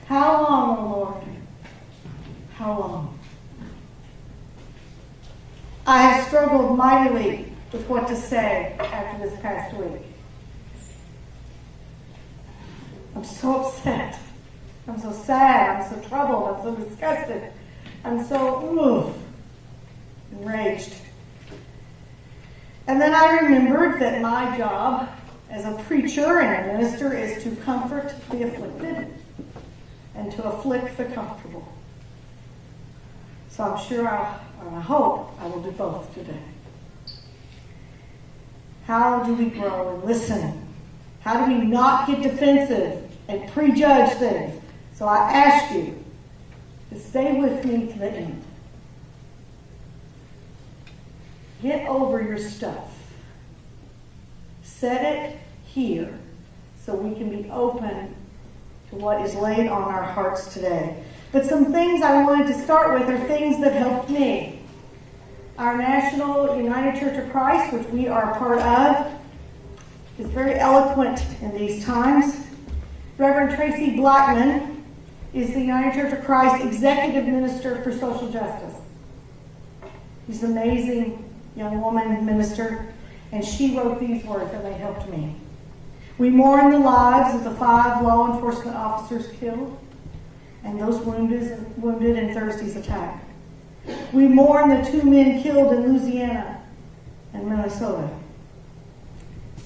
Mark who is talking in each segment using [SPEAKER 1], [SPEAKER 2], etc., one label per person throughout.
[SPEAKER 1] How long, O Lord? How long? I have struggled mightily with what to say after this past week. I'm so upset. I'm so sad. I'm so troubled. I'm so disgusted. I'm so enraged. And then I remembered that my job as a preacher and a minister is to comfort the afflicted and to afflict the comfortable. So I'm sure, I hope I will do both today. How do we grow and listen? How do we not get defensive and prejudge things? So I ask you to stay with me to the end. Get over your stuff. Set it here so we can be open to what is laid on our hearts today. But some things I wanted to start with are things that helped me. Our National United Church of Christ, which we are a part of, is very eloquent in these times. Reverend Tracy Blackman is the United Church of Christ Executive Minister for Social Justice. She's an amazing young woman minister, and she wrote these words and they helped me. We mourn the lives of the 5 law enforcement officers killed and those wounded in Thursday's attack. We mourn the 2 men killed in Louisiana and Minnesota.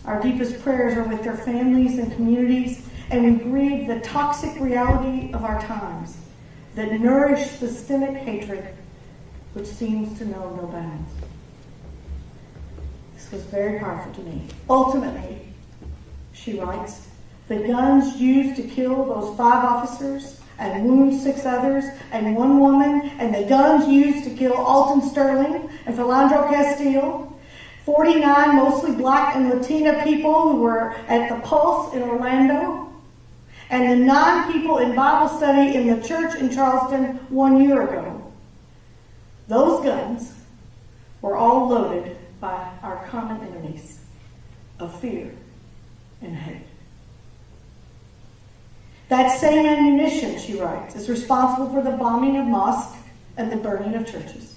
[SPEAKER 1] Our deepest prayers are with their families and communities, and we grieve the toxic reality of our times that nourish systemic hatred which seems to know no bounds. This was very powerful to me. Ultimately, she writes, the guns used to kill those 5 officers and wound 6 others and 1 woman, and the guns used to kill Alton Sterling and Philandro Castile, 49 mostly black and Latina people who were at the Pulse in Orlando, and the 9 people in Bible study in the church in Charleston 1 year ago. Those guns were all loaded by our common enemies of fear and hate. That same ammunition, she writes, is responsible for the bombing of mosques and the burning of churches.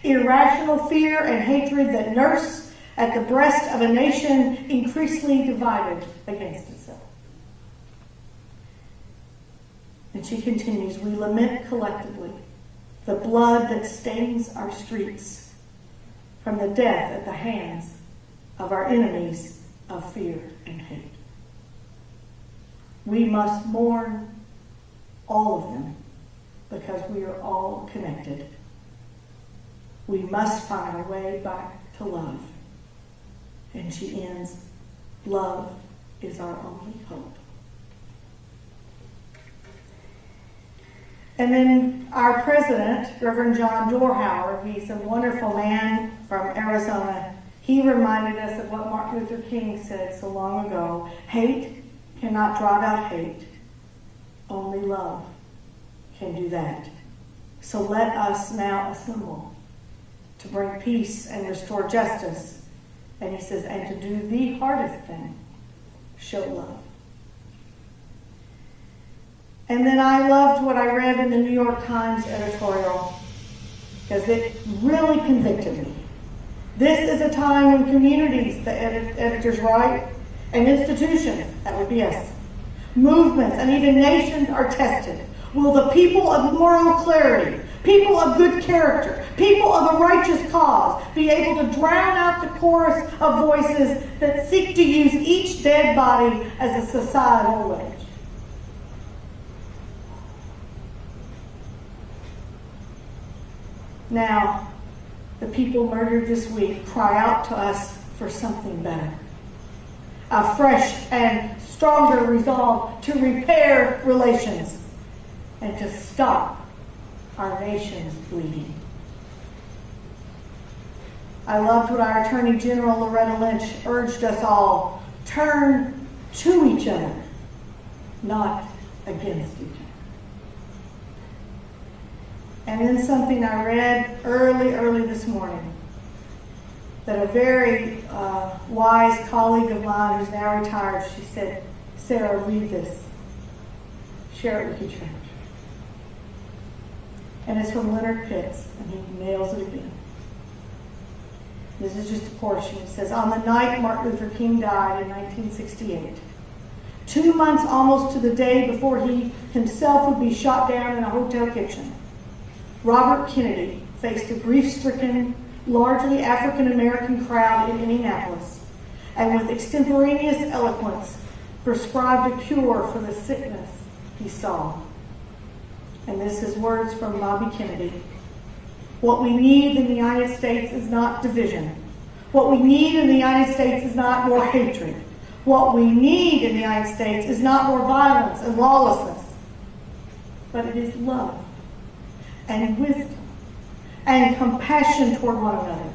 [SPEAKER 1] Irrational fear and hatred that nurse at the breast of a nation increasingly divided against itself. And she continues, we lament collectively the blood that stains our streets from the death at the hands of our enemies of fear and hate. We must mourn all of them because we are all connected. We must find our way back to love. And she ends, love is our only hope. And then our president, Reverend John Dorhauer, he's a wonderful man from Arizona. He reminded us of what Martin Luther King said so long ago. Hate cannot drive out hate. Only love can do that. So let us now assemble to bring peace and restore justice. And he says, and to do the hardest thing, show love. And then I loved what I read in the New York Times editorial because it really convicted me. This is a time when communities, the editors write, and institutions, that would be us, movements, and even nations are tested. Will the people of moral clarity, people of good character, people of a righteous cause be able to drown out the chorus of voices that seek to use each dead body as a societal wage? Now, the people murdered this week cry out to us for something better. A fresh and stronger resolve to repair relations and to stop our nation's bleeding. I loved what our Attorney General Loretta Lynch urged us all. Turn to each other, not against each other. And then something I read early this morning that a very wise colleague of mine who's now retired, she said, Sara, read this. Share it with your church. And it's from Leonard Pitts, and he nails it again. This is just a portion. It says, on the night Martin Luther King died in 1968, 2 months almost to the day before he himself would be shot down in a hotel kitchen, Robert Kennedy faced a grief-stricken, largely African-American crowd in Indianapolis, and with extemporaneous eloquence prescribed a cure for the sickness he saw. And this is words from Bobby Kennedy. What we need in the United States is not division. What we need in the United States is not more hatred. What we need in the United States is not more violence and lawlessness, but it is love and wisdom and compassion toward one another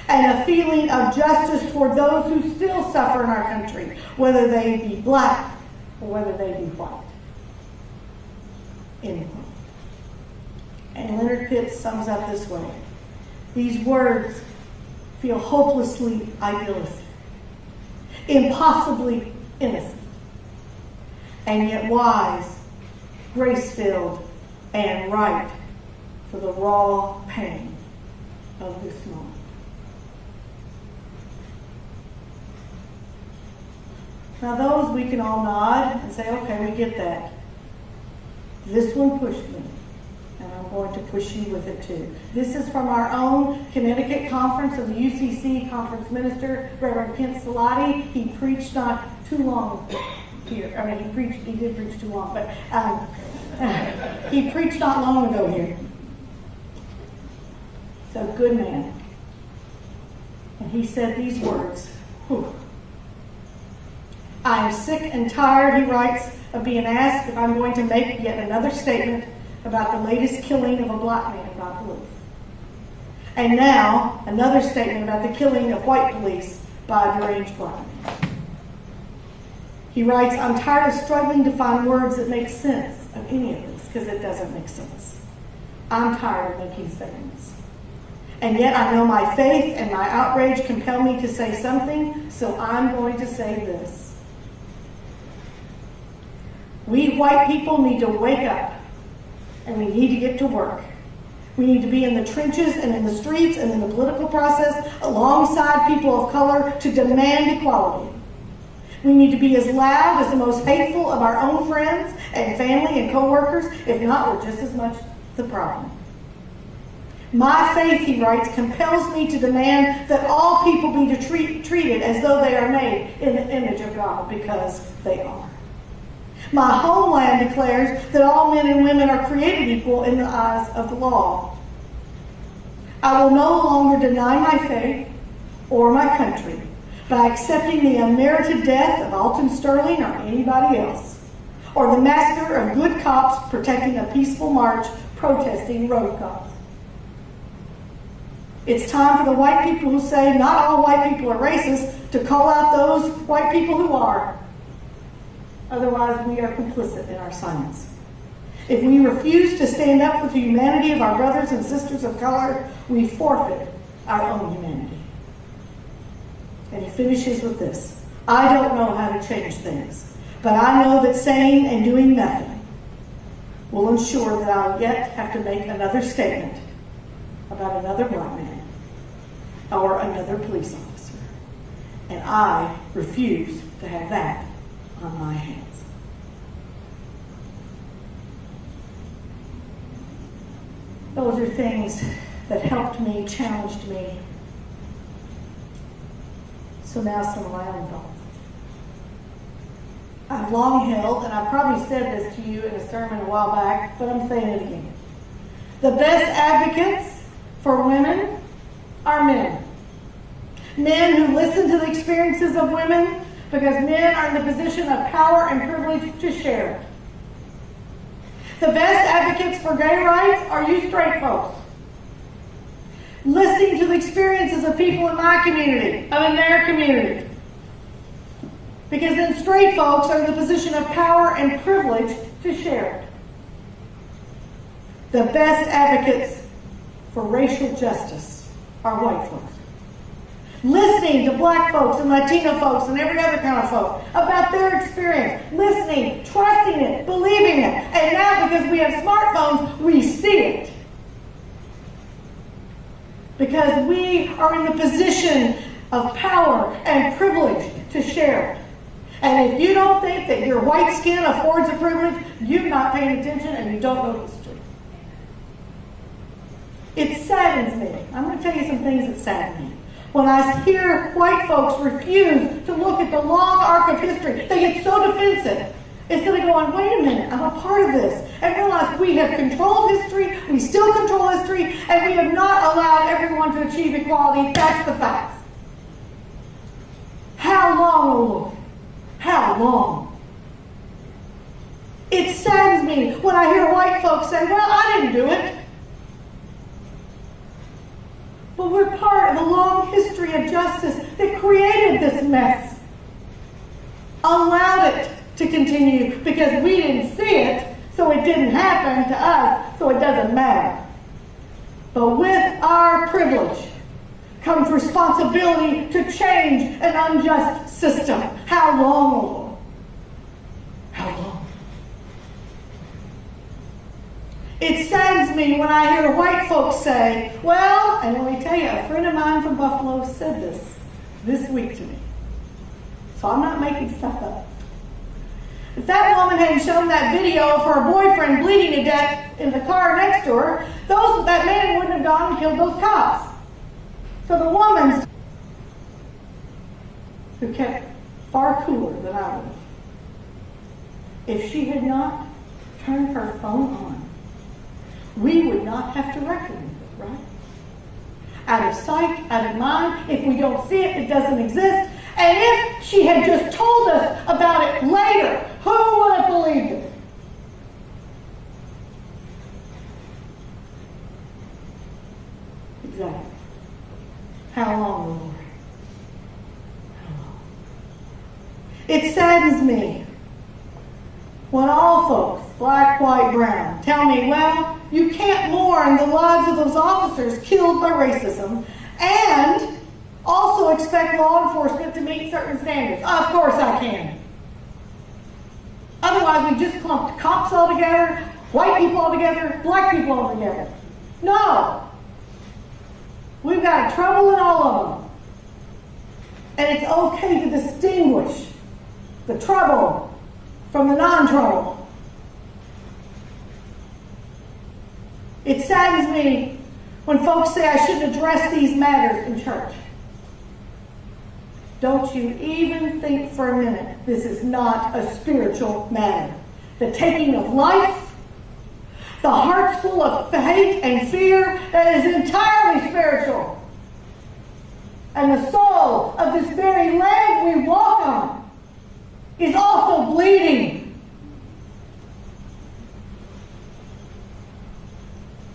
[SPEAKER 1] and a feeling of justice toward those who still suffer in our country, whether they be black or whether they be white. End quote. And Leonard Pitts sums up this way. These words feel hopelessly idealistic, impossibly innocent, and yet wise, grace-filled, and right for the raw pain of this moment. Now those we can all nod and say, okay, we get that. This one pushed me, and I'm going to push you with it too. This is from our own Connecticut conference of the UCC conference minister, Reverend Kent Salati. He preached not too long here. I mean, he did preach too long, but he preached not long ago here. So, good man. And he said these words. Whew. I am sick and tired, he writes, of being asked if I'm going to make yet another statement about the latest killing of a black man by police. And now, another statement about the killing of white police by a deranged black man. He writes, I'm tired of struggling to find words that make sense of any of this, because it doesn't make sense. I'm tired of making statements. And yet I know my faith and my outrage compel me to say something, so I'm going to say this. We white people need to wake up, and we need to get to work. We need to be in the trenches and in the streets and in the political process alongside people of color to demand equality. We need to be as loud as the most hateful of our own friends and family and co-workers, if not, we're just as much the problem. My faith, he writes, compels me to demand that all people be treated as though they are made in the image of God, because they are. My homeland declares that all men and women are created equal in the eyes of the law. I will no longer deny my faith or my country by accepting the unmerited death of Alton Sterling or anybody else, or the massacre of good cops protecting a peaceful march protesting road cops. It's time for the white people who say not all white people are racist to call out those white people who are. Otherwise, we are complicit in our silence. If we refuse to stand up for the humanity of our brothers and sisters of color, we forfeit our own humanity. And he finishes with this. I don't know how to change things, but I know that saying and doing nothing will ensure that I'll yet have to make another statement about another black man or another police officer. And I refuse to have that on my hands. Those are things that helped me, challenged me. So now some of my own thoughts. I've long held, and I've probably said this to you in a sermon a while back, but I'm saying it again. The best advocates for women are men. Men who listen to the experiences of women, because men are in the position of power and privilege to share it. The best advocates for gay rights are you straight folks. Listening to the experiences of people in my community, of in their community. Because then straight folks are in the position of power and privilege to share it. The best advocates for racial justice are white folks. Listening to black folks and Latino folks and every other kind of folk about their experience. Listening, trusting it, believing it, because we have smartphones, we see it. Because we are in the position of power and privilege to share it. And if you don't think that your white skin affords a privilege, you're not paying attention and you don't know history. It saddens me. I'm going to tell you some things that sadden me. When I hear white folks refuse to look at the long arc of history, they get so defensive. Instead of going, wait a minute, I'm a part of this. And realize we have controlled history, we still control history, and we have not allowed everyone to achieve equality. That's the facts. How long, O Lord? How long? It saddens me when I hear white folks say, well, I didn't do it. But we're part of a long history of justice that created this mess. Allowed it to continue because we didn't see it, so it didn't happen to us, so it doesn't matter. But with our privilege comes responsibility to change an unjust system. How long, O Lord? How long? It saddens me when I hear white folks say, well, and let me tell you, a friend of mine from Buffalo said this week to me. So I'm not making stuff up. If that woman hadn't shown that video of her boyfriend bleeding to death in the car next to her, that man wouldn't have gone and killed those cops. So the woman, who kept far cooler than I would, if she had not turned her phone on, we would not have to reckon with it, right? Out of sight, out of mind. If we don't see it, it doesn't exist. And if she had just told us about it later, who would have believed it? Exactly. How long, Lord? How long? It saddens me when all folks, black, white, brown, tell me, well, you can't mourn the lives of those officers killed by racism and also expect law enforcement to meet certain standards. Of course I can. Otherwise, we just clumped cops all together, white people all together, black people all together. No. We've got trouble in all of them. And it's okay to distinguish the trouble from the non-trouble. It saddens me when folks say I shouldn't address these matters in church. Don't you even think for a minute this is not a spiritual matter. The taking of life, the hearts full of hate and fear, that is entirely spiritual. And the soul of this very leg we walk on is also bleeding.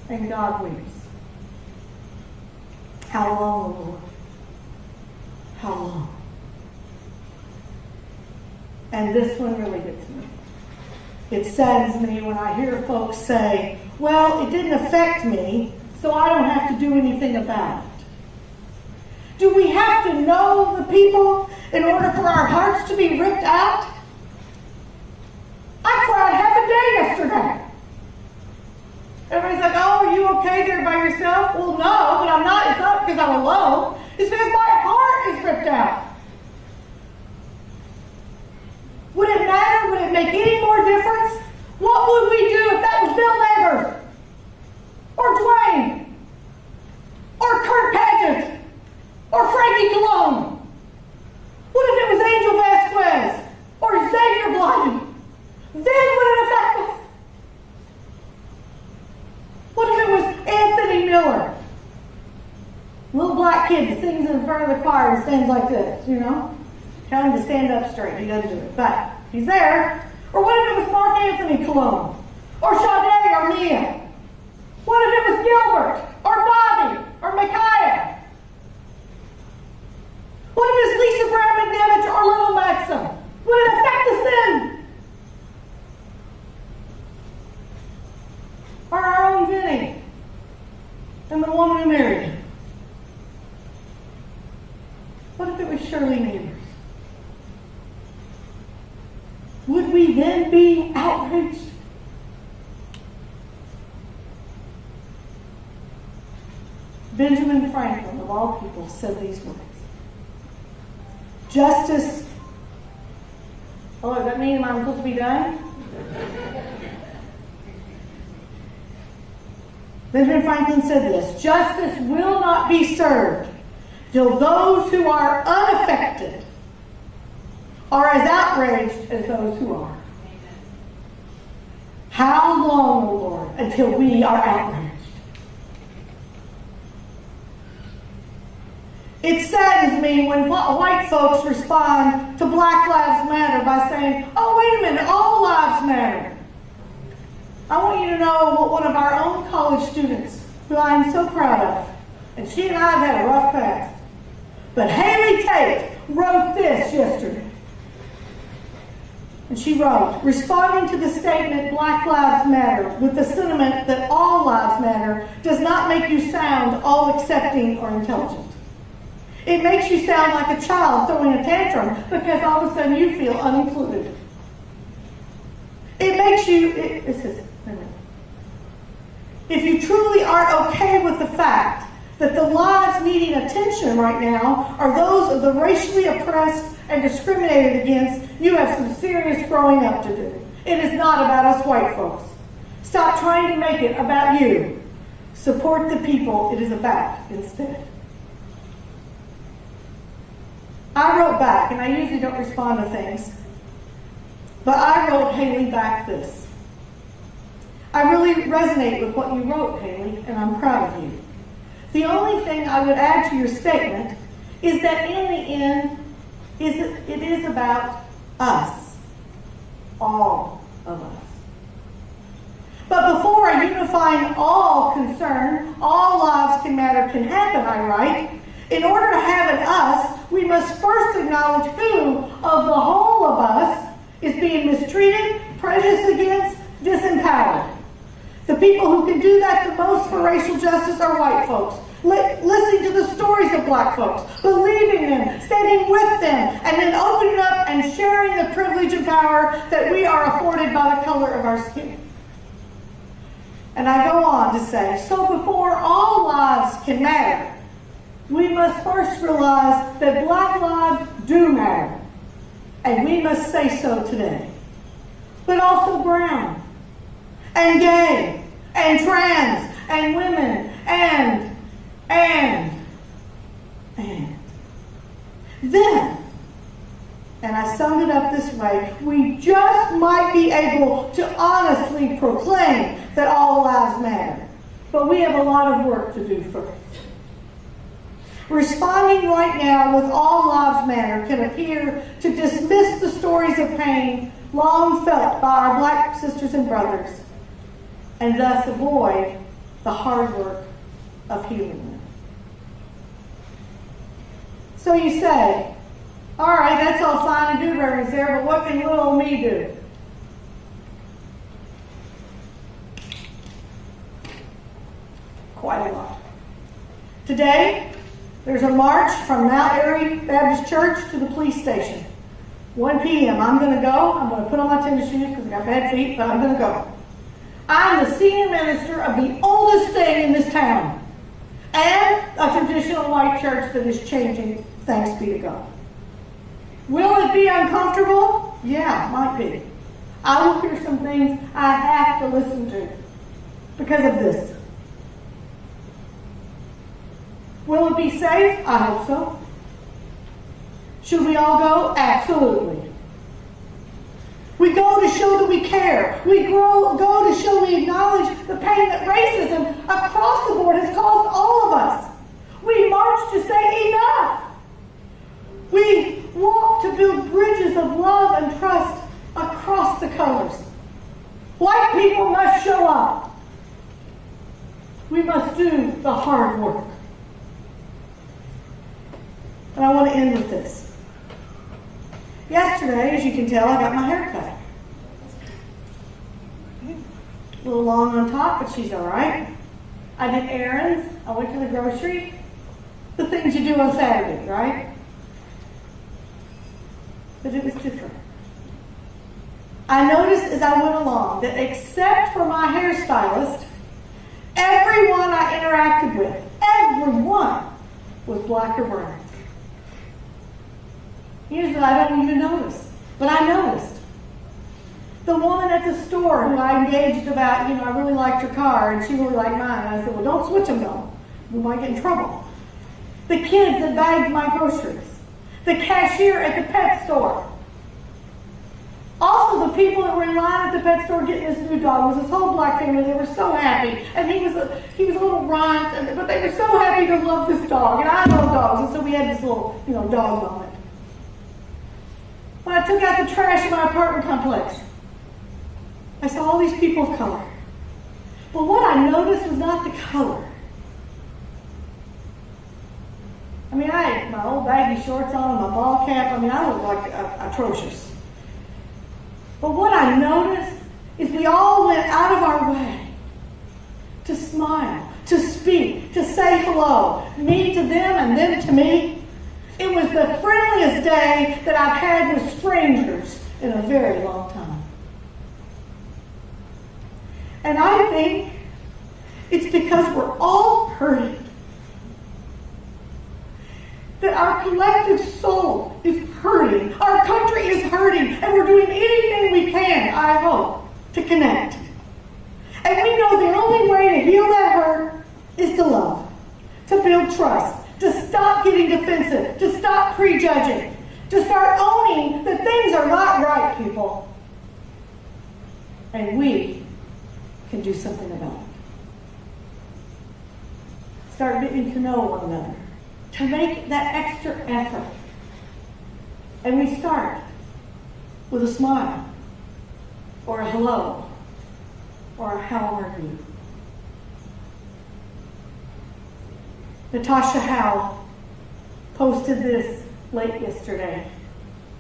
[SPEAKER 1] And God weeps. How long, Lord? How long? And this one really gets me. It saddens me when I hear folks say, well, it didn't affect me, so I don't have to do anything about it. Do we have to know the people in order for our hearts to be ripped out? I cried half a day yesterday. Everybody's like, oh, are you okay there by yourself? Well, no, but I'm not. It's not because I'm alone. It's because my heart is ripped out. Would it matter? Would it make any more difference? What would we do if that was Bill Neighbors? Or Dwayne? Or Kurt Paget? Or Frankie Cologne? What if it was Angel Vasquez? Or Xavier Blighty? Then would it affect us? What if it was Anthony Miller? Little black kid that sings in front of the choir and stands like this, you know? Tell him to stand up straight. He doesn't do it. But he's there. Or what if it was Mark Anthony Cologne? Or Sade or Mia? What if it was Gilbert? Or Bobby? Or Micaiah? What if it's Lisa Brown McNevich or Little Maxim? Would it affect us then? Or our own Vinny and the woman who married him? What if it was Shirley Neighbors? Would we then be outraged? Benjamin Franklin, of all people, said these words. Justice. Oh, does that mean I'm supposed to be done? Benjamin Franklin said this: justice will not be served till those who are unaffected are as outraged as those who are. How long, O Lord, until we are outraged? It saddens me when white folks respond to Black Lives Matter by saying, oh, wait a minute, all lives matter. I want you to know what one of our own college students, who I'm so proud of, and she and I have had a rough past, but Haley Tate wrote this yesterday. And she wrote, responding to the statement, Black Lives Matter, with the sentiment that all lives matter, does not make you sound all accepting or intelligent. It makes you sound like a child throwing a tantrum because all of a sudden you feel unincluded. It makes you, if you truly aren't okay with the fact that the lives needing attention right now are those of the racially oppressed and discriminated against, you have some serious growing up to do. It is not about us white folks. Stop trying to make it about you. Support the people it is about instead. I wrote back, and I usually don't respond to things, but I wrote Haley back this. I really resonate with what you wrote, Haley, and I'm proud of you. The only thing I would add to your statement is that in the end, it is about us, all of us. But before a unifying all concern, all lives can matter can happen, I write. In order to have an us, we must first acknowledge who of the whole of us is being mistreated, prejudiced against, disempowered. The people who can do that the most for racial justice are white folks. Listening to the stories of black folks, believing them, standing with them, and then opening up and sharing the privilege and power that we are afforded by the color of our skin. And I go on to say, so before all lives can matter, we must first realize that black lives do matter. And we must say so today. But also brown, and gay, and trans, and women, and. Then, and I summed it up this way, we just might be able to honestly proclaim that all lives matter. But we have a lot of work to do first. Responding right now with all lives matter can appear to dismiss the stories of pain long felt by our black sisters and brothers, and thus avoid the hard work of healing them. So you say, all right, that's all fine and good, Reverend Sarah, but what can little old me do? Quite a lot. Today, there's a march from Mount Airy Baptist Church to the police station. 1 p.m. I'm going to go. I'm going to put on my tennis shoes because I've got bad feet, but I'm going to go. I'm the senior minister of the oldest thing in this town, and a traditional white church that is changing, thanks be to God. Will it be uncomfortable? Yeah, it might be. I will hear some things I have to listen to because of this. Will it be safe? I hope so. Should we all go? Absolutely. We go to show that we care. We go to show we acknowledge the pain that racism across the board has caused all of us. We march to say enough. We walk to build bridges of love and trust across the colors. White people must show up. We must do the hard work. And I want to end with this. Yesterday, as you can tell, I got my hair cut. A little long on top, but she's all right. I did errands. I went to the grocery. The things you do on Saturday, right? But it was different. I noticed as I went along that except for my hairstylist, everyone I interacted with, everyone was black or brown. Usually I don't even notice, but I noticed. The woman at the store who I engaged about, I really liked her car and she really liked mine. I said, well, don't switch them though. We might get in trouble. The kids that bagged my groceries. The cashier at the pet store. Also, the people that were in line at the pet store getting this new dog was this whole black family. They were so happy. And he was a little runt, but they were so happy to love this dog. And I love dogs, and so we had this little, dog moment. When I took out the trash in my apartment complex, I saw all these people of color. But what I noticed was not the color. I had my old baggy shorts on, my ball cap. I looked like atrocious. But what I noticed is we all went out of our way to smile, to speak, to say hello, me to them and them to me. It was the friendliest day that I've had with strangers in a very long time. And I think it's because we're all hurting. That our collective soul is hurting. Our country is hurting. And we're doing anything we can, I hope, to connect. And we know the only way to heal that hurt is to love, to build trust, to stop getting defensive, to stop prejudging, to start owning that things are not right, people. And we can do something about it. Start getting to know one another. To make that extra effort. And we start with a smile, or a hello, or a how are you. Natasha Howe posted this late yesterday.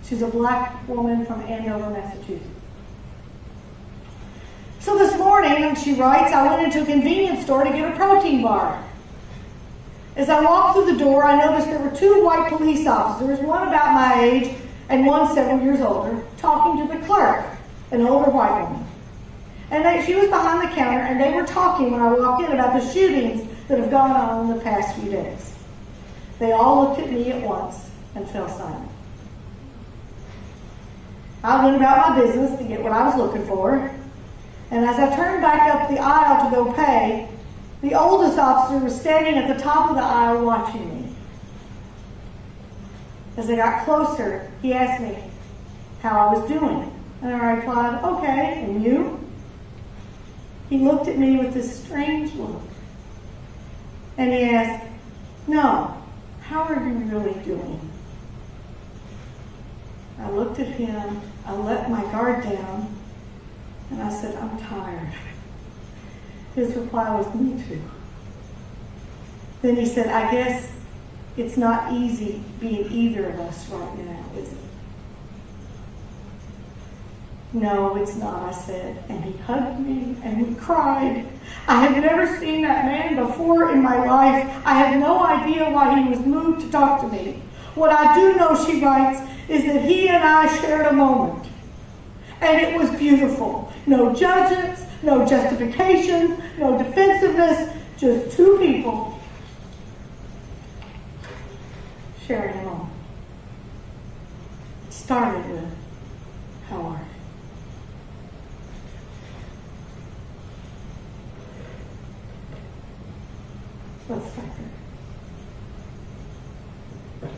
[SPEAKER 1] She's a black woman from Andover, Massachusetts. So this morning, she writes, I went into a convenience store to get a protein bar. As I walked through the door, I noticed there were two white police officers, one about my age and one several years older, talking to the clerk, an older white woman. And she was behind the counter, and they were talking when I walked in about the shootings that have gone on in the past few days. They all looked at me at once and fell silent. I went about my business to get what I was looking for, and as I turned back up the aisle to go pay, the oldest officer was standing at the top of the aisle watching me. As I got closer, he asked me how I was doing. And I replied, okay, and you? He looked at me with this strange look. And he asked, no, how are you really doing? I looked at him, I let my guard down, and I said, I'm tired. His reply was, me too. Then he said, I guess it's not easy being either of us right now, is it? No, it's not, I said. And he hugged me and we cried. I had never seen that man before in my life. I had no idea why he was moved to talk to me. What I do know, she writes, is that he and I shared a moment. And it was beautiful. No judgments, no justifications, no defensiveness, just two people sharing a moment. It started with, how are you? Let's start there.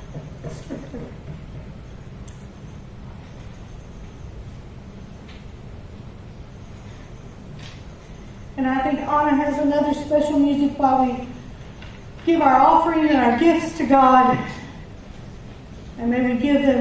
[SPEAKER 1] Let's start there. And I think Anna has another special music while we give our offering and our gifts to God. And may we give them